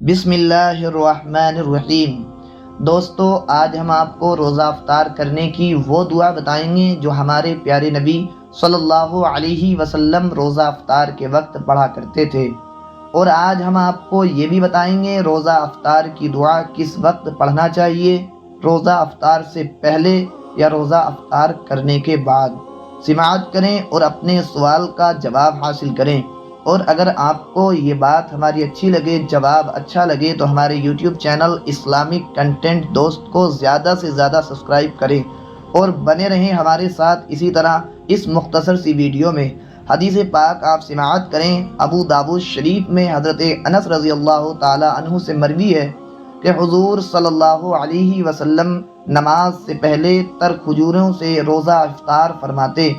بسم اللہ الرحمن الرحیم۔ دوستو، آج ہم آپ کو روزہ افطار کرنے کی وہ دعا بتائیں گے جو ہمارے پیارے نبی صلی اللہ علیہ وسلم روزہ افطار کے وقت پڑھا کرتے تھے، اور آج ہم آپ کو یہ بھی بتائیں گے روزہ افطار کی دعا کس وقت پڑھنا چاہیے، روزہ افطار سے پہلے یا روزہ افطار کرنے کے بعد۔ سماعت کریں اور اپنے سوال کا جواب حاصل کریں، اور اگر آپ کو یہ بات ہماری اچھی لگے، جواب اچھا لگے، تو ہمارے یوٹیوب چینل اسلامک کنٹینٹ دوست کو زیادہ سے زیادہ سبسکرائب کریں اور بنے رہیں ہمارے ساتھ اسی طرح اس مختصر سی ویڈیو میں۔ حدیث پاک آپ سماعت کریں۔ ابو داؤد شریف میں حضرت انس رضی اللہ تعالی عنہ سے مروی ہے کہ حضور صلی اللہ علیہ وسلم نماز سے پہلے تر کھجوروں سے روزہ افطار فرماتے۔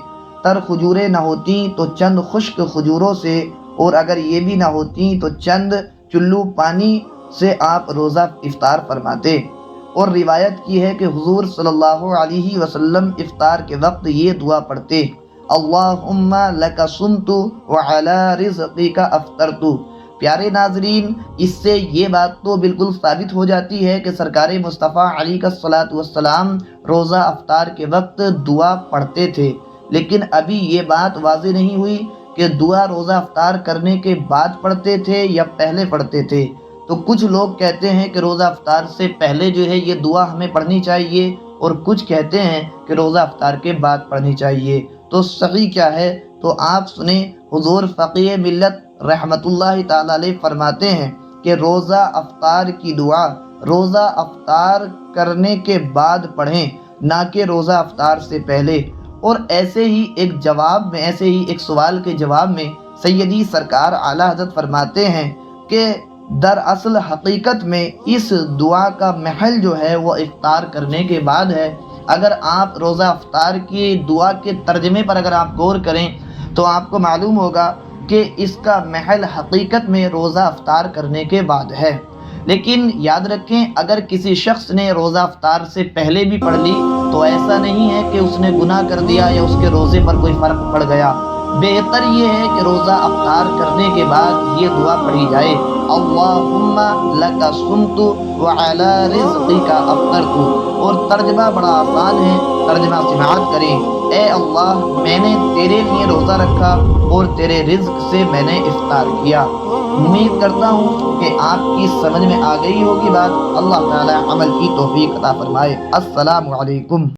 تر کھجوریں نہ ہوتی تو چند خشک کھجوروں سے، اور اگر یہ بھی نہ ہوتی تو چند چلو پانی سے آپ روزہ افطار فرماتے۔ اور روایت کی ہے کہ حضور صلی اللہ علیہ وسلم افطار کے وقت یہ دعا پڑھتے: اللہم لک صمت وعلی رزقک افطرت۔ پیارے ناظرین، اس سے یہ بات تو بالکل ثابت ہو جاتی ہے کہ سرکار مصطفیٰ علیہ الصلوۃ والسلام روزہ افطار کے وقت دعا پڑھتے تھے، لیکن ابھی یہ بات واضح نہیں ہوئی کہ دعا روزہ افطار کرنے کے بعد پڑھتے تھے یا پہلے پڑھتے تھے۔ تو کچھ لوگ کہتے ہیں کہ روزہ افطار سے پہلے جو ہے یہ دعا ہمیں پڑھنی چاہیے، اور کچھ کہتے ہیں کہ روزہ افطار کے بعد پڑھنی چاہیے۔ تو صحیح کیا ہے؟ تو آپ سنیں، حضور فقیہ ملت رحمت اللہ تعالی علیہ فرماتے ہیں کہ روزہ افطار کی دعا روزہ افطار کرنے کے بعد پڑھیں، نہ کہ روزہ افطار سے پہلے۔ اور ایسے ہی ایک سوال کے جواب میں سیدی سرکار اعلیٰ حضرت فرماتے ہیں کہ دراصل حقیقت میں اس دعا کا محل جو ہے وہ افطار کرنے کے بعد ہے۔ اگر آپ روزہ افطار کی دعا کے ترجمے پر اگر آپ غور کریں تو آپ کو معلوم ہوگا کہ اس کا محل حقیقت میں روزہ افطار کرنے کے بعد ہے۔ لیکن یاد رکھیں، اگر کسی شخص نے روزہ افطار سے پہلے بھی پڑھ لی تو ایسا نہیں ہے کہ اس نے گناہ کر دیا یا اس کے روزے پر کوئی فرق پڑ گیا۔ بہتر یہ ہے کہ روزہ افطار کرنے کے بعد یہ دعا پڑھی جائے: اللہم لک صمت وعلی رزقک افطرت۔ اور ترجمہ بڑا آسان ہے، ترجمہ سماعت کریں: اے اللہ، میں نے تیرے لیے روزہ رکھا اور تیرے رزق سے میں نے افطار کیا۔ امید کرتا ہوں کہ آپ کی سمجھ میں آ گئی ہوگی بات۔ اللہ تعالی عمل کی توفیق عطا فرمائے۔ السلام علیکم۔